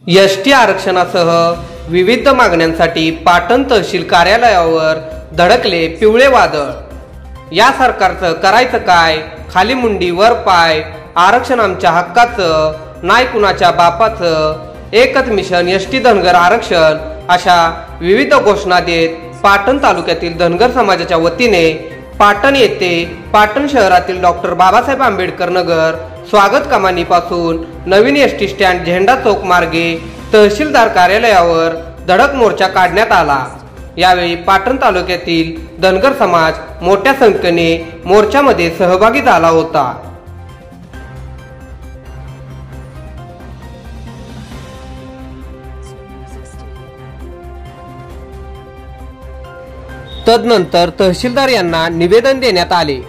ST आरक्षणासह विविध मागण्यांसाठी पाटण तहसील कार्यालयावर धडकले पिवळे वादळ। या सरकारचं करायचं काय? खाली मुंडी वर पाय, आरक्षण आमच्या हक्काचं, नाही कुणाच्या बापाचं, एकच मिशन एसटी धनगर आरक्षण अशा विविध घोषणा देत पाटण तालुक्यातील धनगर समाजाच्या वतीने पाटण येथे पाटण शहरातील डॉक्टर बाबासाहेब आंबेडकर नगर स्वागत कमानीपासून नवीन एसटी स्टँड झेंडा चौक मार्गे तहसीलदार कार्यालयावर धडक मोर्चा काढण्यात आला। यावेळी पाटण तालुक्यातील धनगर समाज मोठ्या संख्येने मोर्चामध्ये सहभागी झाला होता। तदनंतर तहसीलदार यांना निवेदन देण्यात आले।